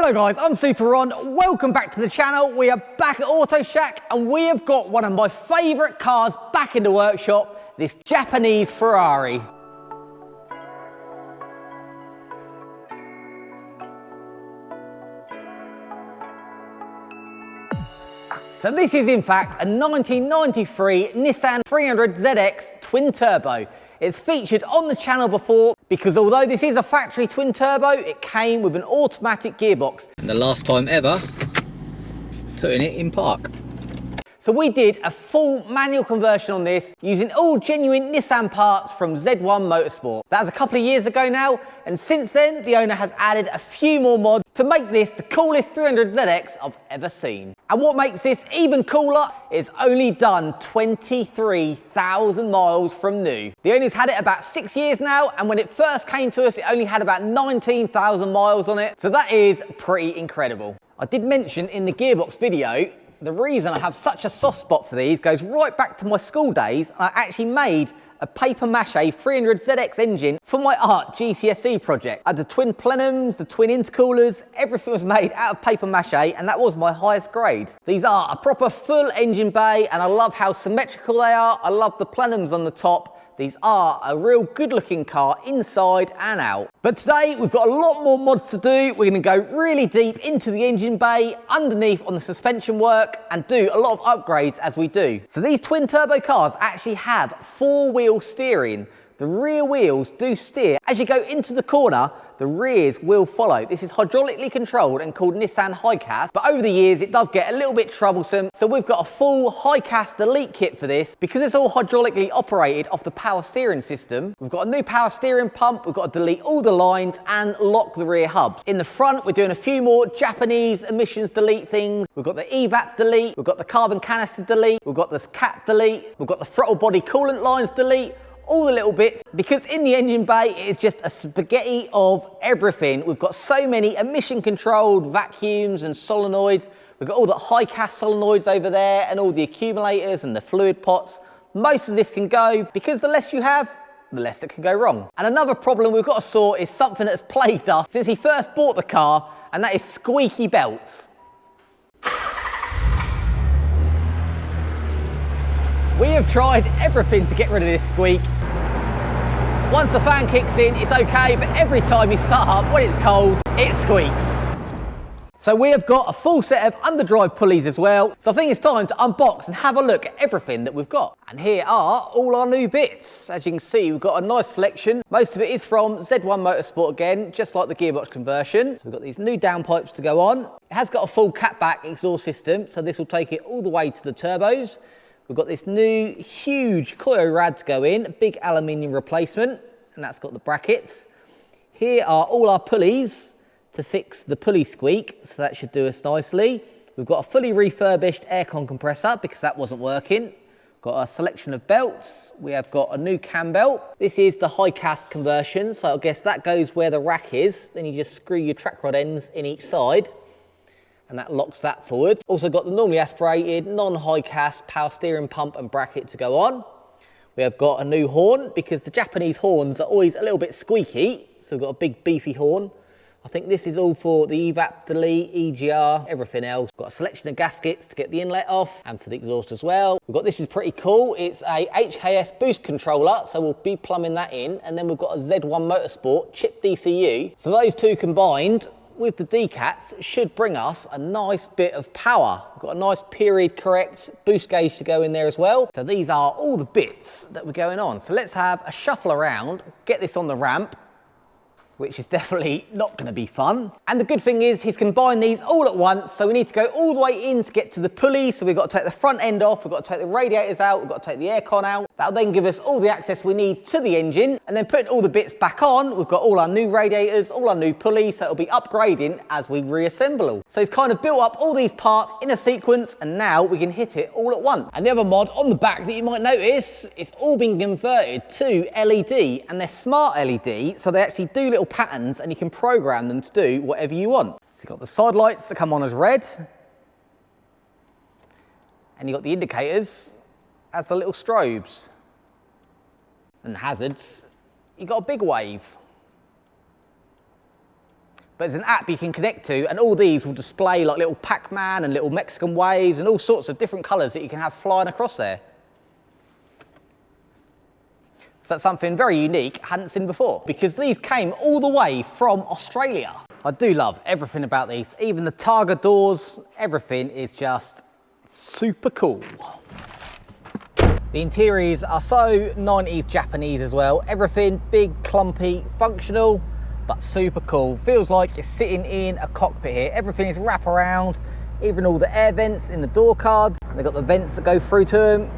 Hello guys, I'm Super Ron. Welcome back to the channel. We are back at Auto Shack and we have got one of my favourite cars back in the workshop, this Japanese Ferrari. So this is in fact a 1993 Nissan 300ZX twin turbo. It's featured on the channel before because although this is a factory twin turbo, it came with an automatic gearbox. And the last time ever, putting it in park. So we did a full manual conversion on this using all genuine Nissan parts from Z1 Motorsport. That was a couple of years ago now, and since then the owner has added a few more mods to make this the coolest 300ZX I've ever seen. And what makes this even cooler is only done 23,000 miles from new. The owner's had it about 6 years now, and when it first came to us it only had about 19,000 miles on it, so that is pretty incredible. I did mention in the gearbox video the reason I have such a soft spot for these goes right back to my school days. I actually made a paper mache 300ZX engine for my art GCSE project. I had the twin plenums, the twin intercoolers, everything was made out of paper mache, and that was my highest grade. These are a proper full engine bay, and I love how symmetrical they are. I love the plenums on the top. These are a real good looking car inside and out. But today we've got a lot more mods to do. We're gonna go really deep into the engine bay, underneath on the suspension work, and do a lot of upgrades as we do. So these twin turbo cars actually have 4-wheel steering. The rear wheels do steer. As you go into the corner, the rears will follow. This is hydraulically controlled and called Nissan Hicas, but over the years it does get a little bit troublesome. So we've got a full Hicas delete kit for this. Because it's all hydraulically operated off the power steering system, we've got a new power steering pump, we've got to delete all the lines and lock the rear hubs. In the front, we're doing a few more Japanese emissions delete things. We've got the evap delete, we've got the carbon canister delete, we've got the cat delete, we've got the throttle body coolant lines delete, all the little bits, because in the engine bay it is just a spaghetti of everything. We've got so many emission controlled vacuums and solenoids. We've got all the Hicas solenoids over there and all the accumulators and the fluid pots. Most of this can go, because the less you have, the less it can go wrong. And another problem we've got to sort is something that's plagued us since he first bought the car, and that is squeaky belts. We have tried everything to get rid of this squeak. Once the fan kicks in, it's okay, but every time you start up, when it's cold, it squeaks. So we have got a full set of underdrive pulleys as well. So I think it's time to unbox and have a look at everything that we've got. And here are all our new bits. As you can see, we've got a nice selection. Most of it is from Z1 Motorsport again, just like the gearbox conversion. So we've got these new downpipes to go on. It has got a full catback exhaust system, so this will take it all the way to the turbos. We've got this new huge coil rad to go in, a big aluminium replacement, and that's got the brackets. Here are all our pulleys to fix the pulley squeak, so that should do us nicely. We've got a fully refurbished aircon compressor because that wasn't working. Got a selection of belts. We have got a new cam belt. This is the Hicas conversion, so I guess that goes where the rack is. Then you just screw your track rod ends in each side, and that locks that forward. Also got the normally aspirated, non-Hicas power steering pump and bracket to go on. We have got a new horn because the Japanese horns are always a little bit squeaky, so we've got a big beefy horn. I think this is all for the evap delete, EGR, everything else. Got a selection of gaskets to get the inlet off and for the exhaust as well. We've got, this is pretty cool, it's a HKS boost controller, so we'll be plumbing that in. And then we've got a Z1 Motorsport chip DCU. So those two combined with the decats should bring us a nice bit of power. We've got a nice period correct boost gauge to go in there as well. So these are all the bits that were going on. So let's have a shuffle around, get this on the ramp, which is definitely not going to be fun. And the good thing is he's combined these all at once, so we need to go all the way in to get to the pulley. So we've got to take the front end off, we've got to take the radiators out, we've got to take the aircon out. That'll then give us all the access we need to the engine, and then putting all the bits back on, we've got all our new radiators, all our new pulleys, so it'll be upgrading as we reassemble all. So he's kind of built up all these parts in a sequence, and now we can hit it all at once. And the other mod on the back that you might notice, it's all been converted to LED, and they're smart LED, so they actually do little patterns and you can program them to do whatever you want. So you've got the side lights that come on as red, and you've got the indicators as the little strobes. And hazards, you've got a big wave. but there's an app you can connect to, and all these will display like little Pac-Man and little Mexican waves and all sorts of different colours that you can have flying across there. So that's something very unique, hadn't seen before, because these came all the way from Australia. I do love everything about these, even the Targa doors, everything is just super cool. The interiors are so 90s Japanese as well. Everything big, clumpy, functional, but super cool. Feels like you're sitting in a cockpit here. Everything is wraparound, even all the air vents in the door cards. They've got the vents that go through to them.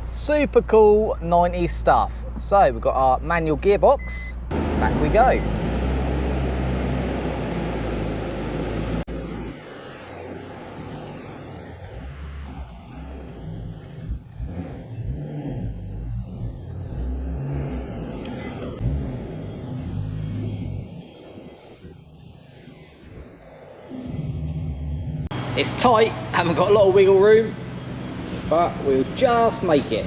Super cool 90s stuff. So we've got our manual gearbox. Back we go. It's tight, haven't got a lot of wiggle room, but we'll just make it.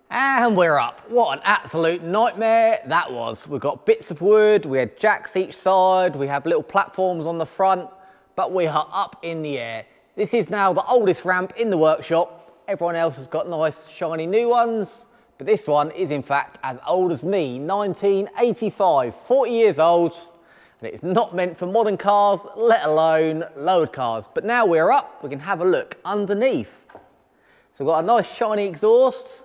And we're up. What an absolute nightmare that was. We've got bits of wood, we had jacks each side, we have little platforms on the front, but we are up in the air. This is now the oldest ramp in the workshop. Everyone else has got nice shiny new ones, but this one is in fact as old as me, 1985, 40 years old. And it's not meant for modern cars, let alone lowered cars. But now we're up, we can have a look underneath. So we've got a nice shiny exhaust.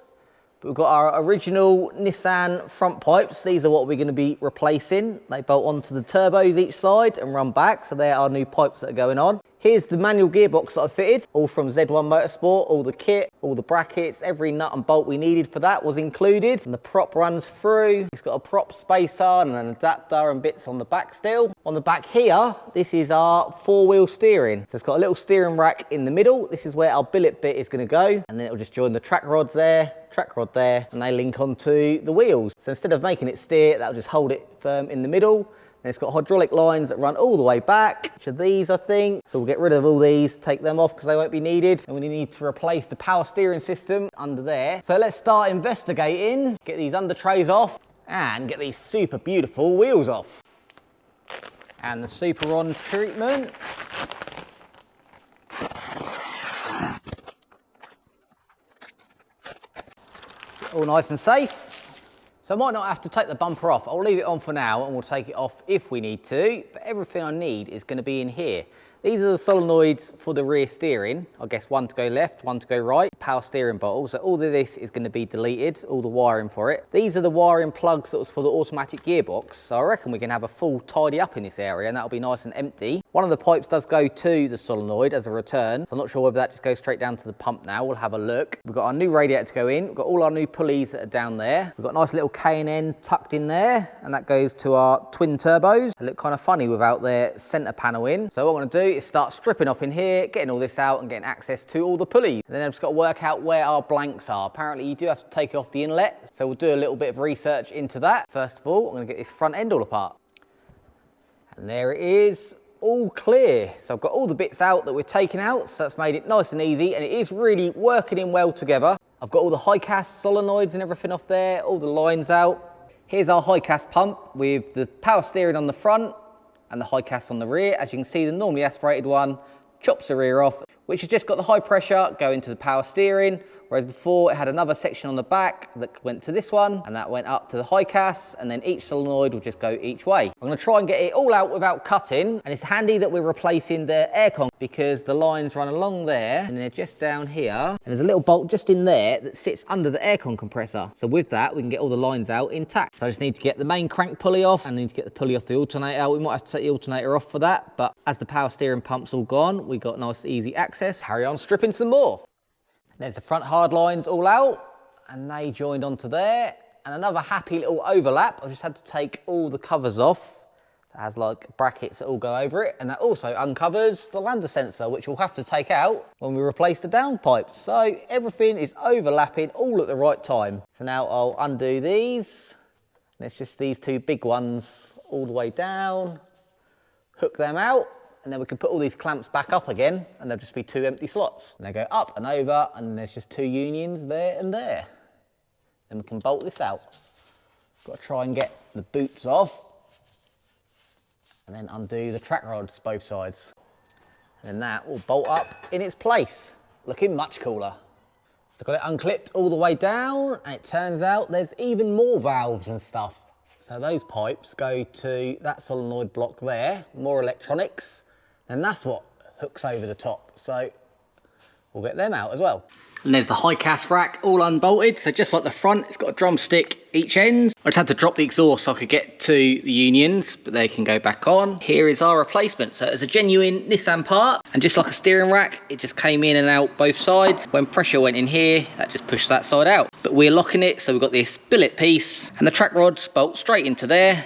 We've got our original Nissan front pipes. These are what we're going to be replacing. They bolt onto the turbos each side and run back. So they're our new pipes that are going on. Here's the manual gearbox that I fitted, all from Z1 Motorsport, all the kit, all the brackets, every nut and bolt we needed for that was included. And the prop runs through. It's got a prop spacer and an adapter and bits on the back still. On the back here, this is our four-wheel steering. So it's got a little steering rack in the middle. This is where our billet bit is going to go. And then it'll just join the track rods there, track rod there, and they link onto the wheels. So instead of making it steer, that'll just hold it firm in the middle. And it's got hydraulic lines that run all the way back, which are these, I think. So we'll get rid of all these, take them off because they won't be needed. And we need to replace the power steering system under there. So let's start investigating, get these under trays off and get these super beautiful wheels off. And the super-on treatment. All nice and safe. So I might not have to take the bumper off. I'll leave it on for now and we'll take it off if we need to. But everything I need is going to be in here. These are the solenoids for the rear steering. I guess one to go left, one to go right. Power steering bottle. So all of this is going to be deleted, all the wiring for it. These are the wiring plugs that was for the automatic gearbox. So I reckon we can have a full tidy up in this area and that'll be nice and empty. One of the pipes does go to the solenoid as a return. So I'm not sure whether that just goes straight down to the pump now. We'll have a look. We've got our new radiator to go in. We've got all our new pulleys that are down there. We've got a nice little K&N tucked in there. And that goes to our twin turbos. They look kind of funny without their center panel in. So what I'm going to do is start stripping off in here, getting all this out and getting access to all the pulleys. And then I've just got to work out where our blanks are. Apparently you do have to take off the inlet. So we'll do a little bit of research into that. First of all, I'm going to get this front end all apart. And there it is, all clear. So I've got all the bits out that we're taking out. So that's made it nice and easy and it is really working in well together. I've got all the Hicas solenoids and everything off there, all the lines out. Here's our Hicas pump with the power steering on the front and the Hicas on the rear. As you can see, the normally aspirated one chops the rear off, which has just got the high pressure going to the power steering, whereas before it had another section on the back that went to this one, and that went up to the Hicas, and then each solenoid will just go each way. I'm going to try and get it all out without cutting, and it's handy that we're replacing the aircon because the lines run along there, and they're just down here, and there's a little bolt just in there that sits under the aircon compressor. So with that, we can get all the lines out intact. So I just need to get the main crank pulley off, and I need to get the pulley off the alternator. We might have to take the alternator off for that, but as the power steering pump's all gone, we got nice easy access. Carry on stripping some more. There's the front hard lines all out and they joined onto there, and another happy little overlap. I just had to take all the covers off. It has like brackets that all go over it, and that also uncovers the lander sensor, which we'll have to take out when we replace the downpipe. So everything is overlapping all at the right time. So now I'll undo these, and it's just these two big ones all the way down, hook them out, and then we can put all these clamps back up again and there'll just be two empty slots. And they go up and over and there's just two unions there and there. Then we can bolt this out. Got to try and get the boots off and then undo the track rods both sides. And then that will bolt up in its place, looking much cooler. So I've got it unclipped all the way down, and it turns out there's even more valves and stuff. So those pipes go to that solenoid block there, more electronics, and that's what hooks over the top. So we'll get them out as well. And there's the Hicas rack all unbolted. So just like the front, it's got a drumstick each end. I just had to drop the exhaust so I could get to the unions, but they can go back on. Here is our replacement. So it's a genuine Nissan part, and just like a steering rack, it just came in and out both sides. When pressure went in here, that just pushed that side out. But we're locking it, so we've got this billet piece, and the track rods bolt straight into there,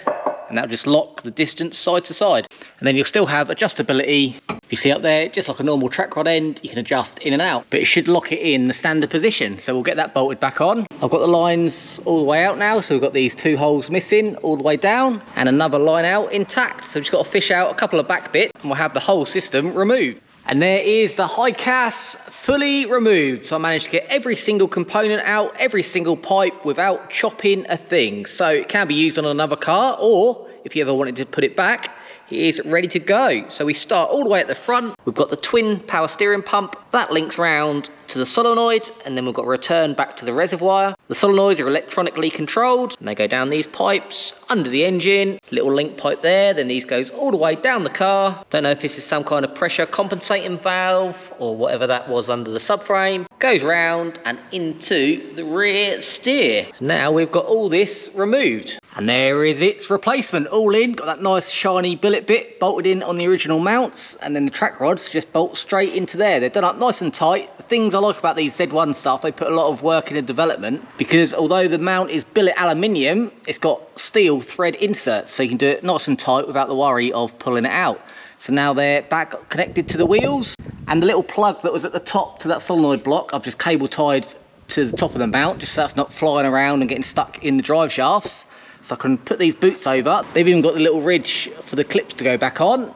and that'll just lock the distance side to side. And then you'll still have adjustability. If you see up there, just like a normal track rod end, you can adjust in and out, but it should lock it in the standard position. So we'll get that bolted back on. I've got the lines all the way out now, so we've got these 2 holes missing all the way down, and another line out intact. So we've just got to fish out a couple of back bits, and we'll have the whole system removed. And there is the Hicas fully removed. So I managed to get every single component out, every single pipe, without chopping a thing. So it can be used on another car, or if you ever wanted to put it back, it is ready to go. So we start all the way at the front. We've got the twin power steering pump. That links round to the solenoid, and then we've got to return back to the reservoir. The solenoids are electronically controlled, and they go down these pipes under the engine. Little link pipe there, then these goes all the way down the car. Don't know if this is some kind of pressure compensating valve or whatever that was under the subframe. Goes round and into the rear steer. So now we've got all this removed. And there is its replacement all in. Got that nice shiny billet bit bolted in on the original mounts, and then the track rods just bolt straight into there. They're done up nice and tight. The things I like about these Z1 stuff, they put a lot of work into development, because although the mount is billet aluminium, it's got steel thread inserts, so you can do it nice and tight without the worry of pulling it out. So now they're back connected to the wheels, and the little plug that was at the top to that solenoid block, I've just cable tied to the top of the mount, just so that's not flying around and getting stuck in the drive shafts. So I can put these boots over. They've even got the little ridge for the clips to go back on.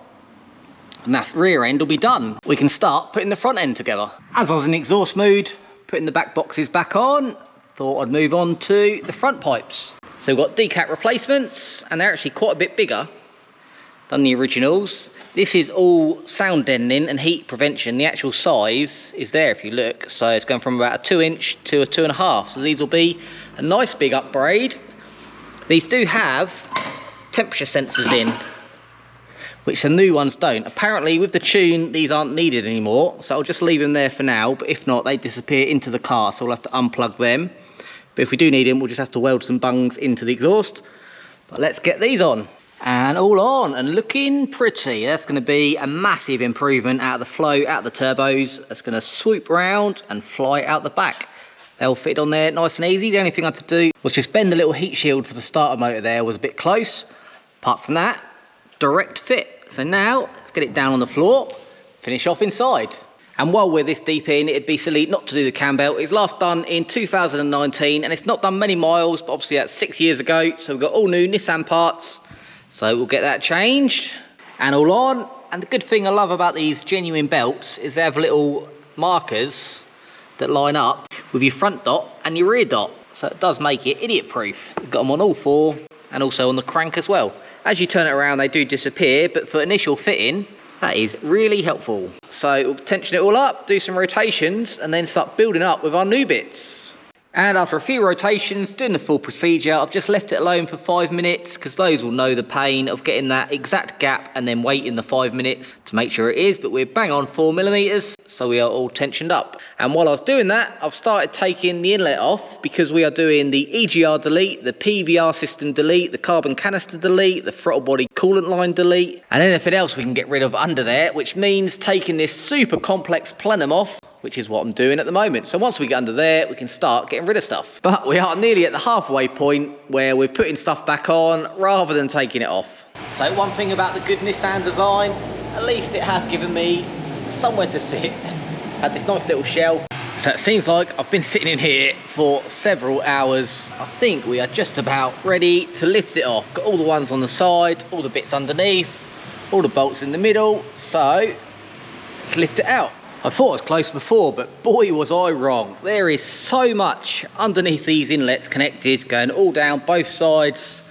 And that rear end will be done. We can start putting the front end together. As I was in exhaust mode, putting the back boxes back on, thought I'd move on to the front pipes. So we've got decat replacements, and they're actually quite a bit bigger than the originals. This is all sound deadening and heat prevention. The actual size is there if you look. So it's going from about a 2-inch to a 2.5. So these will be a nice big upgrade. These do have temperature sensors in, which the new ones don't. Apparently with the tune, these aren't needed anymore, so I'll just leave them there for now, but if not, they disappear into the car, so we'll have to unplug them. But if we do need them, we'll just have to weld some bungs into the exhaust. But let's get these on. And all on and looking pretty. That's going to be a massive improvement out of the flow, out of the turbos. That's going to swoop around and fly out the back. They'll fit on there nice and easy. The only thing I had to do was just bend the little heat shield for the starter motor there, was a bit close. Apart from that, direct fit. So now let's get it down on the floor, finish off inside. And while we're this deep in, it'd be silly not to do the cam belt. It's last done in 2019, and it's not done many miles, but obviously that's 6 years ago. So we've got all new Nissan parts. So we'll get that changed and all on. And the good thing I love about these genuine belts is they have little markers that line up with your front dot and your rear dot. So it does make it idiot proof. We've got them on all 4 and also on the crank as well. As you turn it around, they do disappear, but for initial fitting, that is really helpful. So we'll tension it all up, do some rotations, and then start building up with our new bits. And after a few rotations, doing the full procedure, I've just left it alone for 5 minutes, because those will know the pain of getting that exact gap and then waiting the 5 minutes to make sure it is. But we're bang on 4mm, so we are all tensioned up. And while I was doing that, I've started taking the inlet off, because we are doing the EGR delete, the PVR system delete, the carbon canister delete, the throttle body coolant line delete, and anything else we can get rid of under there, which means taking this super complex plenum off, which is what I'm doing at the moment. So once we get under there, we can start getting rid of stuff. But we are nearly at the halfway point where we're putting stuff back on rather than taking it off. So one thing about the good Nissan design, at least it has given me somewhere to sit. Had this nice little shelf. So it seems like I've been sitting in here for several hours. I think we are just about ready to lift it off. Got all the ones on the side, all the bits underneath, all the bolts in the middle. So let's lift it out. I thought I was close before, but boy was I wrong. There is so much underneath these inlets connected, going all down both sides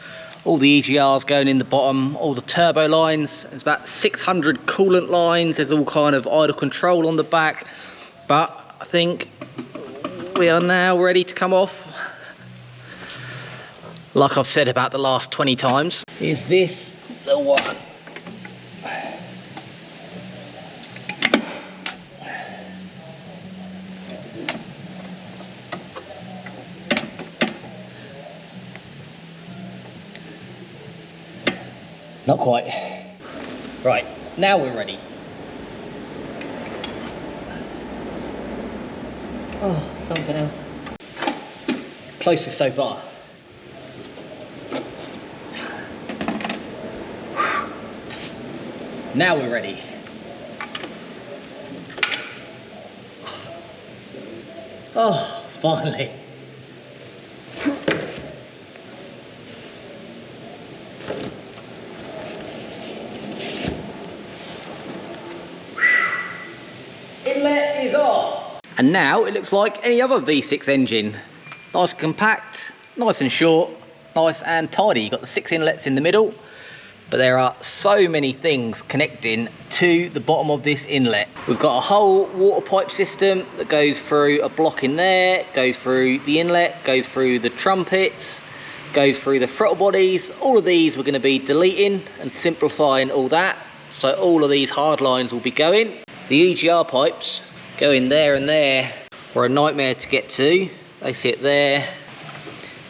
all the EGRs going in the bottom, all the turbo lines. There's about 600 coolant lines. There's all kind of idle control on the back. But I think we are now ready to come off. Like I've said about the last 20 times. Is this the one? Not quite. Right, now we're ready. Oh, something else. Closest so far. Now we're ready. Oh, finally. Inlet is off. And now it looks like any other V6 engine. Nice and compact, nice and short, nice and tidy. You've got the 6 inlets in the middle, but there are so many things connecting to the bottom of this inlet. We've got a whole water pipe system that goes through a block in there, goes through the inlet, goes through the trumpets, goes through the throttle bodies. All of these we're going to be deleting and simplifying all that. So all of these hard lines will be going. The EGR pipes go in there and there, were a nightmare to get to. They sit there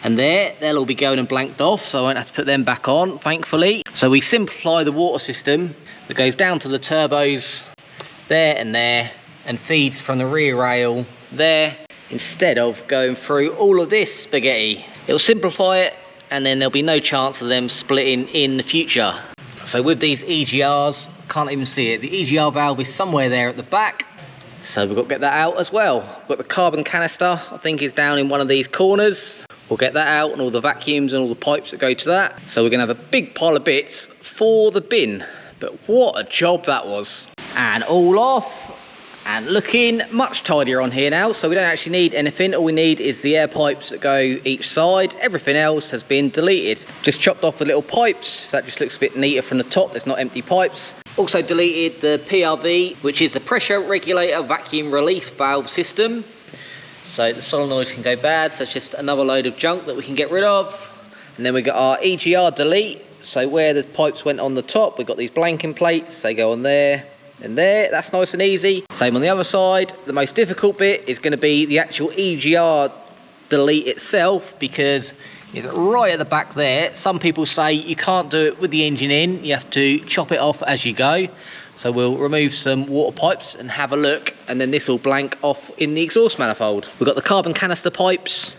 and there. They'll all be going and blanked off, so I won't have to put them back on, thankfully. So we simplify the water system that goes down to the turbos there and feeds from the rear rail there, instead of going through all of this spaghetti. It'll simplify it, and then there'll be no chance of them splitting in the future. So with these EGRs, can't even see it, the EGR valve is somewhere there at the back, so we've got to get that out as well. We've got the carbon canister, I think is down in one of these corners. We'll get that out, and all the vacuums and all the pipes that go to that. So we're going to have a big pile of bits for the bin. But what a job that was. And all off, and looking much tidier on here now. So we don't actually need anything. All we need is the air pipes that go each side. Everything else has been deleted. Just chopped off the little pipes. So that just looks a bit neater from the top. There's not empty pipes. Also deleted the PRV, which is the pressure regulator vacuum release valve system. So the solenoids can go bad, so it's just another load of junk that we can get rid of. And then we got our EGR delete. So where the pipes went on the top, we've got these blanking plates. They go on there and there. That's nice and easy. Same on the other side. The most difficult bit is going to be the actual EGR delete itself, because it's right at the back there. Some people say you can't do it with the engine in. You have to chop it off as you go. So we'll remove some water pipes and have a look, and then this will blank off in the exhaust manifold. We've got the carbon canister pipes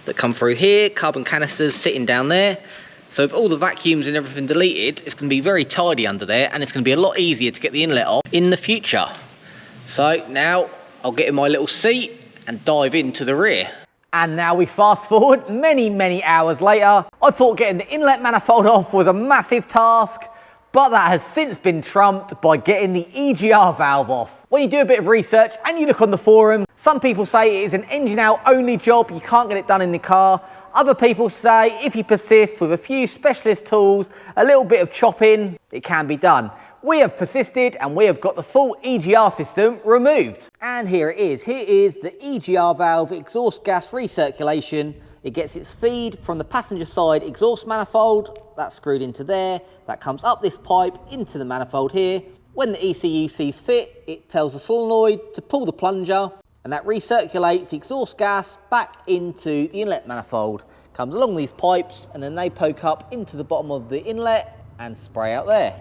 that come through here, carbon canisters sitting down there. So with all the vacuums and everything deleted, it's going to be very tidy under there, and it's going to be a lot easier to get the inlet off in the future. So now I'll get in my little seat and dive into the rear. And now we fast forward many hours later. I thought getting the inlet manifold off was a massive task, but that has since been trumped by getting the EGR valve off. When you do a bit of research and you look on the forum, some people say it is an engine out only job, you can't get it done in the car. Other people say if you persist with a few specialist tools, a little bit of chopping, it can be done. We have persisted, and we have got the full EGR system removed. And here it is. Here is the EGR valve exhaust gas recirculation. It gets its feed from the passenger side exhaust manifold. That's screwed into there. That comes up this pipe into the manifold here. When the ECU sees fit, it tells the solenoid to pull the plunger, and that recirculates the exhaust gas back into the inlet manifold. Comes along these pipes, and then they poke up into the bottom of the inlet and spray out there.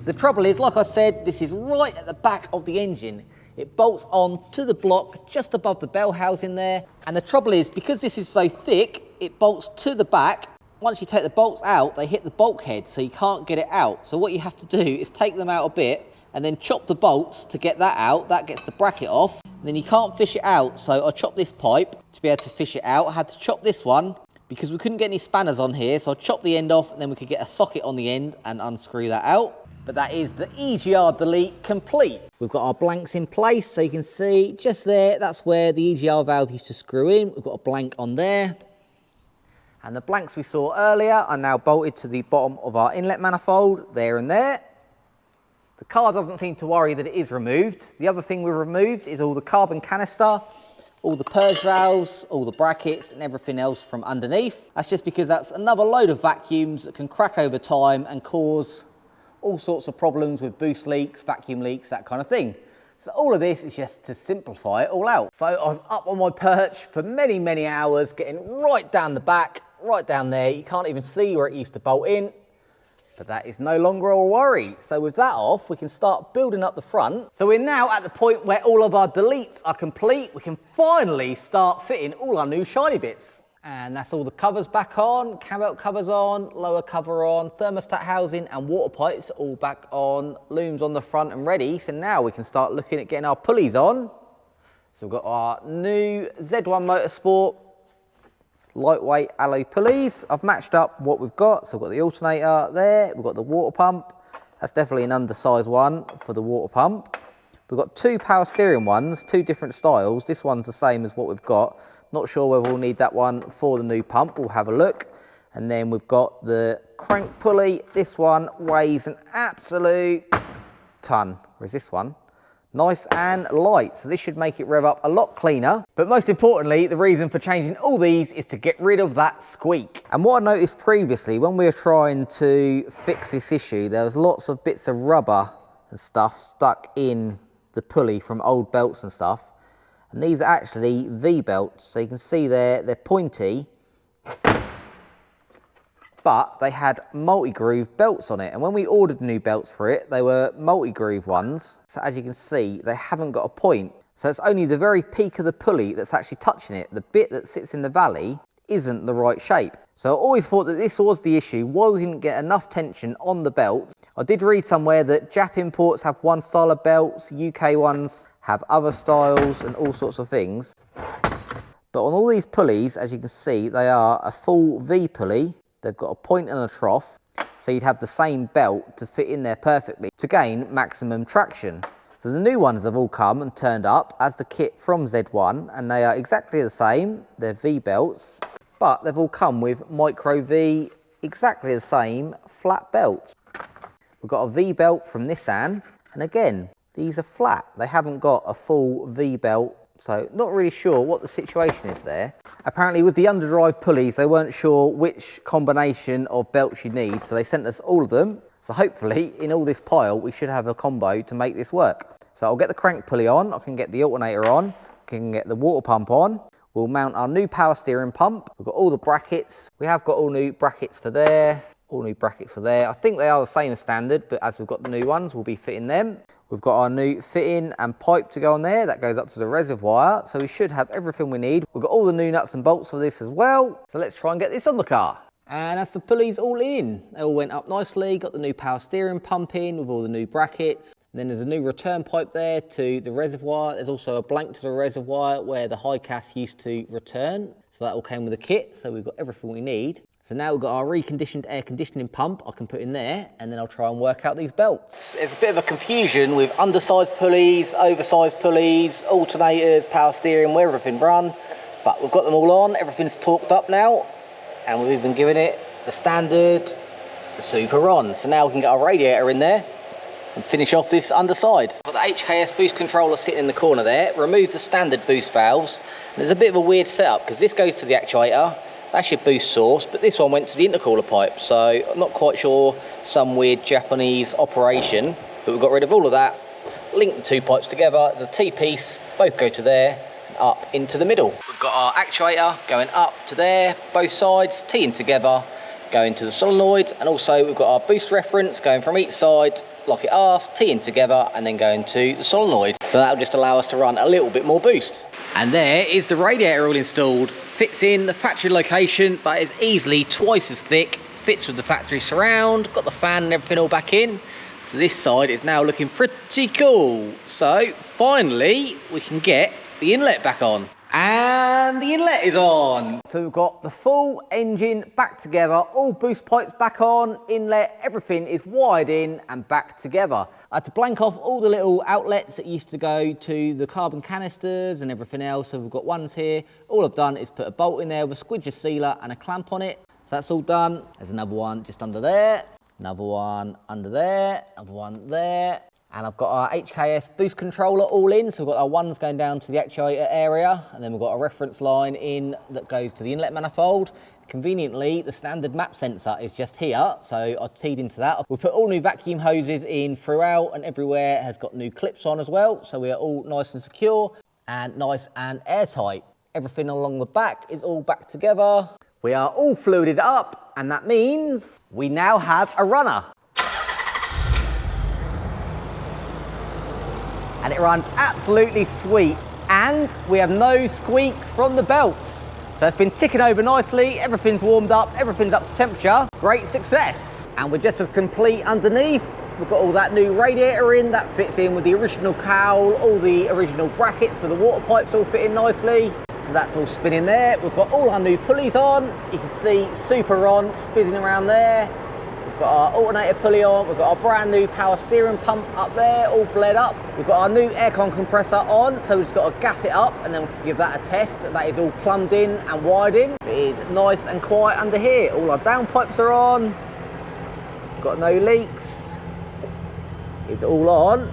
The trouble is, like I said, this is right at the back of the engine. It bolts on to the block just above the bell housing there. And the trouble is, because this is so thick, it bolts to the back. Once you take the bolts out, they hit the bulkhead, so you can't get it out. So what you have to do is take them out a bit and then chop the bolts to get that out. That gets the bracket off. And then you can't fish it out. So I chopped this pipe to be able to fish it out. I had to chop this one because we couldn't get any spanners on here. So I chopped the end off, and then we could get a socket on the end and unscrew that out. But that is the EGR delete complete. We've got our blanks in place, so you can see just there, that's where the EGR valve used to screw in. We've got a blank on there. And the blanks we saw earlier are now bolted to the bottom of our inlet manifold, there and there. The car doesn't seem to worry that it is removed. The other thing we've removed is all the carbon canister, all the purge valves, all the brackets and everything else from underneath. That's just because that's another load of vacuums that can crack over time and cause all sorts of problems with boost leaks, vacuum leaks, that kind of thing. So all of this is just to simplify it all out. So I was up on my perch for many, many hours, getting right down the back, right down there. You can't even see where it used to bolt in, but that is no longer a worry. So with that off, we can start building up the front. So we're now at the point where all of our deletes are complete. We can finally start fitting all our new shiny bits. And that's all the covers back on, cam belt covers on, lower cover on, thermostat housing and water pipes all back on, looms on the front and ready. So now we can start looking at getting our pulleys on. So we've got our new Z1 Motorsport lightweight alloy pulleys. I've matched up what we've got. So we've got the alternator there, we've got the water pump. That's definitely an undersized one for the water pump. We've got two power steering ones, two different styles. This one's the same as what we've got. Not sure whether we'll need that one for the new pump. We'll have a look. And then we've got the crank pulley. This one weighs an absolute ton. Whereas this one, nice and light. So this should make it rev up a lot cleaner. But most importantly, the reason for changing all these is to get rid of that squeak. And what I noticed previously, when we were trying to fix this issue, there was lots of bits of rubber and stuff stuck in the pulley from old belts and stuff. And these are actually V-belts, so you can see they're pointy, but they had multi-groove belts on it. And when we ordered new belts for it, they were multi-groove ones. So as you can see, they haven't got a point. So it's only the very peak of the pulley that's actually touching it. The bit that sits in the valley isn't the right shape. So I always thought that this was the issue, why we couldn't get enough tension on the belts. I did read somewhere that Jap imports have one style of belts, UK ones have other styles and all sorts of things. But on all these pulleys, as you can see, they are a full V pulley. They've got a point and a trough, so you'd have the same belt to fit in there perfectly to gain maximum traction. So the new ones have all come and turned up as the kit from Z1, and they are exactly the same. They're V belts, but they've all come with micro V, exactly the same flat belts. We've got a V belt from Nissan, and again, these are flat. They haven't got a full V belt, so not really sure what the situation is there. Apparently with the underdrive pulleys, they weren't sure which combination of belts you need, so they sent us all of them. So hopefully in all this pile, we should have a combo to make this work. So I'll get the crank pulley on, I can get the alternator on, I can get the water pump on. We'll mount our new power steering pump. We've got all the brackets. We have got all new brackets for there, all new brackets for there. I think they are the same as standard, but as we've got the new ones, we'll be fitting them. We've got our new fitting and pipe to go on there. That goes up to the reservoir. So we should have everything we need. We've got all the new nuts and bolts for this as well. So let's try and get this on the car. And that's the pulleys all in. They all went up nicely. Got the new power steering pump in with all the new brackets. And then there's a new return pipe there to the reservoir. There's also a blank to the reservoir where the Hicas used to return. So that all came with the kit. So we've got everything we need. So now we've got our reconditioned air conditioning pump I can put in there, and then I'll try and work out these belts. There's a bit of a confusion with undersized pulleys, oversized pulleys, alternators, power steering, where everything run. But we've got them all on, everything's torqued up now, and we've even given it the standard, the super on. So now we can get our radiator in there and finish off this underside. Got the HKS boost controller sitting in the corner there, remove the standard boost valves. And there's a bit of a weird setup because this goes to the actuator. That's your boost source, but this one went to the intercooler pipe, so I'm not quite sure, some weird Japanese operation, but we've got rid of all of that, linked the two pipes together, the T-piece, both go to there, and up into the middle. We've got our actuator going up to there, both sides, teeing together, going to the solenoid, and also we've got our boost reference going from each side, like it asks, teeing together, and then going to the solenoid. So that'll just allow us to run a little bit more boost. And there is the radiator all installed. Fits in the factory location, but is easily twice as thick. Fits with the factory surround, got the fan and everything all back in. So this side is now looking pretty cool. So finally, we can get the inlet back on. And the inlet is on. So we've got the full engine back together, all boost pipes back on, inlet, everything is wired in and back together. I had to blank off all the little outlets that used to go to the carbon canisters and everything else. So we've got ones here. All I've done is put a bolt in there with a squidger sealer and a clamp on it. So that's all done. There's another one just under there, another one under there, another one there. And I've got our HKS boost controller all in. So we've got our ones going down to the actuator area, and then we've got a reference line in that goes to the inlet manifold. Conveniently, the standard map sensor is just here, so I've teed into that. We've put all new vacuum hoses in throughout, and everywhere has got new clips on as well, so we are all nice and secure and nice and airtight. Everything along the back is all back together. We are all fluided up, and that means we now have a runner. And it runs absolutely sweet, and we have no squeaks from the belts. So it's been ticking over nicely, everything's warmed up, everything's up to temperature. Great success. And we're just as complete underneath. We've got all that new radiator in, that fits in with the original cowl, all the original brackets for the water pipes all fit in nicely. So that's all spinning there. We've got all our new pulleys on. You can see super on, spinning around there. We've got our alternator pulley on, we've got our brand new power steering pump up there, all bled up. We've got our new aircon compressor on, so we've just got to gas it up and then we can give that a test. That is all plumbed in and wired in. It is nice and quiet under here. All our downpipes are on. We've got no leaks. It's all on.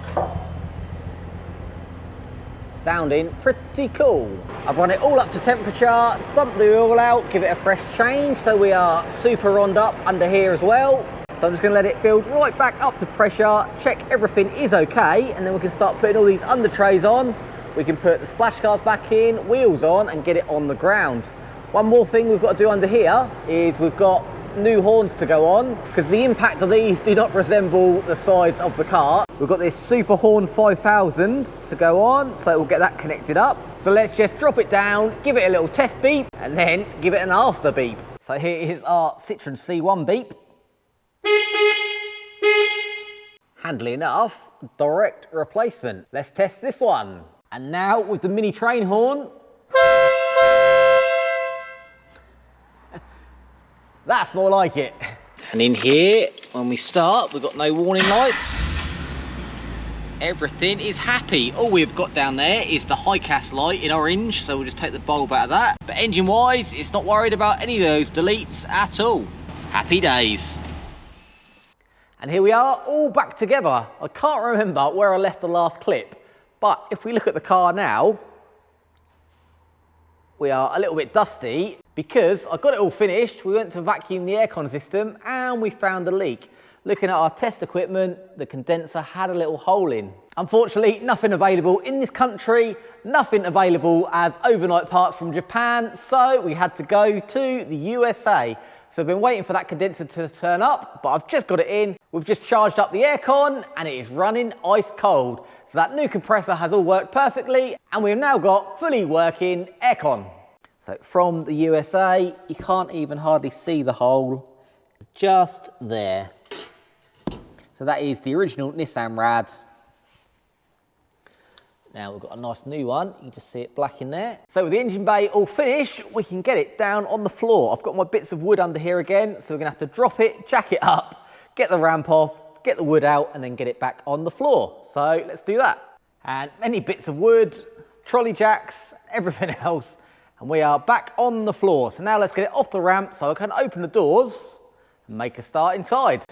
Sounding pretty cool. I've run it all up to temperature, dumped the oil out, give it a fresh change, so we are super ronned up under here as well. So I'm just going to let it build right back up to pressure, check everything is okay, and then we can start putting all these under trays on. We can put the splash guards back in, wheels on, and get it on the ground. One more thing we've got to do under here is we've got new horns to go on, because the impact of these do not resemble the size of the car. We've got this Super Horn 5000 to go on, so we'll get that connected up. So let's just drop it down, give it a little test beep, and then give it an after beep. So here is our Citroen C1 beep. Handy enough, direct replacement. Let's test this one. And now with the mini train horn. That's more like it. And in here, when we start, we've got no warning lights. Everything is happy. All we've got down there is the Hicas light in orange, so we'll just take the bulb out of that. But engine-wise, it's not worried about any of those deletes at all. Happy days. And here we are, all back together. I can't remember where I left the last clip, but if we look at the car now, we are a little bit dusty because I got it all finished. We went to vacuum the aircon system and we found a leak. Looking at our test equipment, the condenser had a little hole in. Unfortunately, nothing available in this country, nothing available as overnight parts from Japan, so we had to go to the USA. So I've been waiting for that condenser to turn up, but I've just got it in. We've just charged up the aircon and it is running ice cold. So that new compressor has all worked perfectly and we've now got fully working aircon. So from the USA, you can't even hardly see the hole, just there. So that is the original Nissan Rad. Now we've got a nice new one, you can just see it black in there. So with the engine bay all finished, we can get it down on the floor. I've got my bits of wood under here again, so we're gonna have to drop it, jack it up, get the ramp off, get the wood out, and then get it back on the floor. So let's do that. And many bits of wood, trolley jacks, everything else, and we are back on the floor. So now let's get it off the ramp so I can open the doors and make a start inside.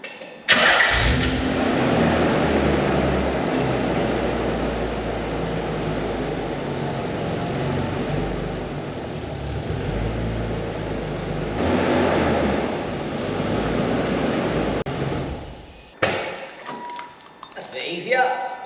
Easier.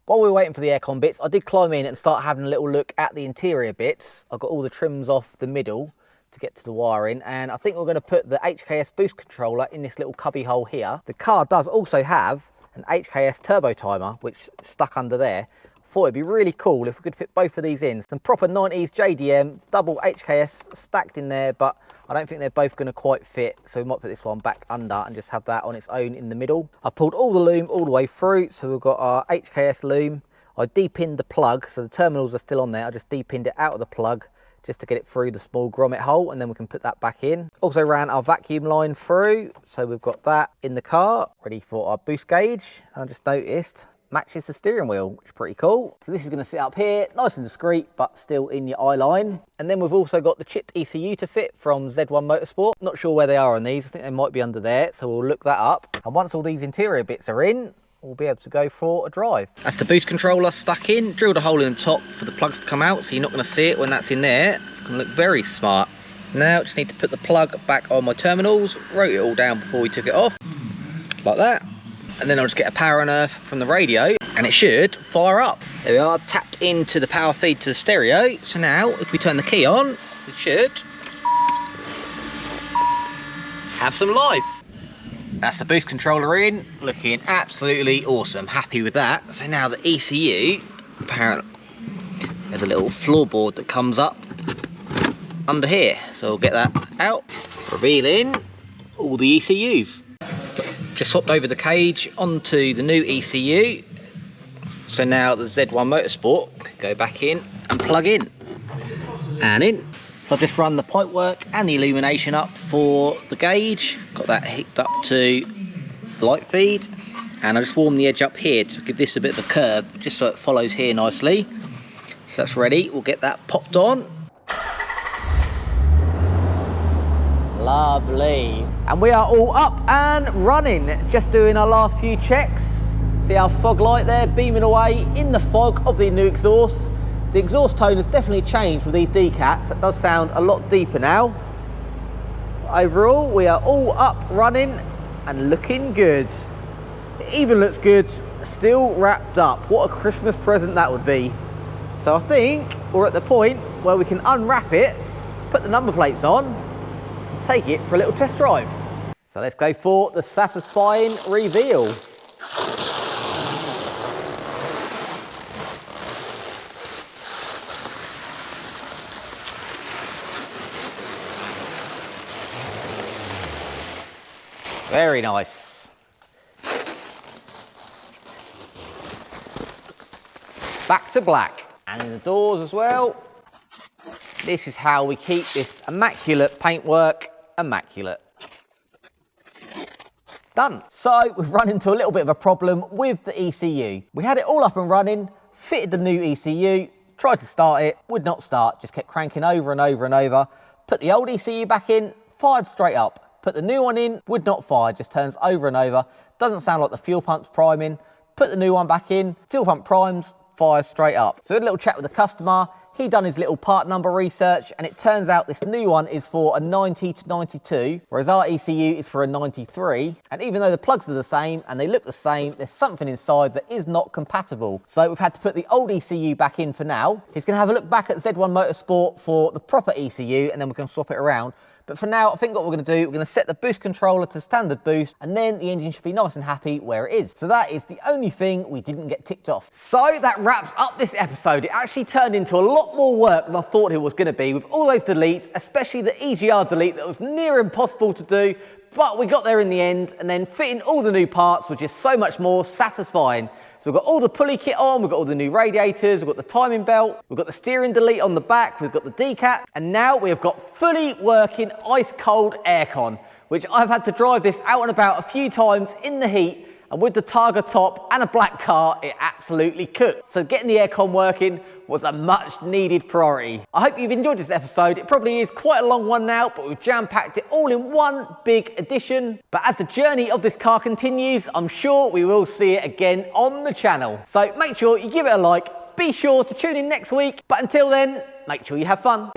While we were waiting for the aircon bits, I did climb in and start having a little look at the interior bits. I've got all the trims off the middle to get to the wiring, and I think we're going to put the HKS boost controller in this little cubby hole here. The car does also have an HKS turbo timer, which is stuck under there. I thought it'd be really cool if we could fit both of these in. Some proper 90s JDM, double HKS stacked in there, but I don't think they're both going to quite fit, so we might put this one back under and just have that on its own in the middle. I've pulled all the loom all the way through, so we've got our HKS loom I depinned the plug, so the terminals are still on there. I just depinned it out of the plug just to get it through the small grommet hole, and then we can put that back in. Also ran our vacuum line through, so we've got that in the car, ready for our boost gauge. And I just noticed, matches the steering wheel, which is pretty cool. So this is going to sit up here, nice and discreet, but still in your eye line. And then we've also got the chipped ECU to fit from Z1 Motorsport. Not sure where they are on these, I think they might be under there, so we'll look that up. And once all these interior bits are in, we'll be able to go for a drive. That's the boost controller stuck in, drilled a hole in the top for the plugs to come out, so you're not going to see it when that's in there. It's going to look very smart. Now just need to put the plug back on my terminals, wrote it all down before we took it off, like that. And then I'll just get a power on earth from the radio, and it should fire up. There we are, tapped into the power feed to the stereo. So now if we turn the key on, we should have some life. That's the boost controller in, looking absolutely awesome. Happy with that. So now the ECU, apparently there's a little floorboard that comes up under here. So we'll get that out, revealing all the ECUs. Just swapped over the cage onto the new ECU. So now the Z1 Motorsport can go back in and plug in and in. So I've just run the pipe work and the illumination up for the gauge. Got that hooked up to the light feed. And I just warmed the edge up here to give this a bit of a curve, just so it follows here nicely. So that's ready. We'll get that popped on. Lovely. And we are all up and running. Just doing our last few checks. See our fog light there beaming away in the fog of the new exhaust. The exhaust tone has definitely changed with these decats. That does sound a lot deeper now. Overall, we are all up, running and looking good. It even looks good, still wrapped up. What a Christmas present that would be. So I think we're at the point where we can unwrap it, put the number plates on, and take it for a little test drive. So let's go for the satisfying reveal. Very nice. Back to black. And in the doors as well. This is how we keep this immaculate paintwork immaculate. Done. So we've run into a little bit of a problem with the ECU. We had it all up and running, fitted the new ECU, tried to start it, would not start, just kept cranking over and over and over. Put the old ECU back in, fired straight up. Put the new one in, would not fire, just turns over and over. Doesn't sound like the fuel pump's priming. Put the new one back in, fuel pump primes, fires straight up. So we had a little chat with the customer. He done his little part number research, and it turns out this new one is for a 90 to 92, whereas our ECU is for a 93. And even though the plugs are the same and they look the same, there's something inside that is not compatible. So we've had to put the old ECU back in for now. He's going to have a look back at Z1 Motorsport for the proper ECU, and then we can swap it around. But for now, I think what we're going to do, we're going to set the boost controller to standard boost, and then the engine should be nice and happy where it is. So that is the only thing we didn't get ticked off. So that wraps up this episode. It actually turned into a lot more work than I thought it was going to be with all those deletes, especially the EGR delete that was near impossible to do. But we got there in the end, and then fitting all the new parts was just so much more satisfying. So we've got all the pulley kit on, we've got all the new radiators, we've got the timing belt, we've got the steering delete on the back, we've got the decat, and now we have got fully working ice cold aircon, which I've had to drive this out and about a few times in the heat, and with the Targa top and a black car, it absolutely cooked. So getting the aircon working was a much needed priority. I hope you've enjoyed this episode. It probably is quite a long one now, but we've jam-packed it all in one big edition. But as the journey of this car continues, I'm sure we will see it again on the channel. So make sure you give it a like, be sure to tune in next week, but until then, make sure you have fun.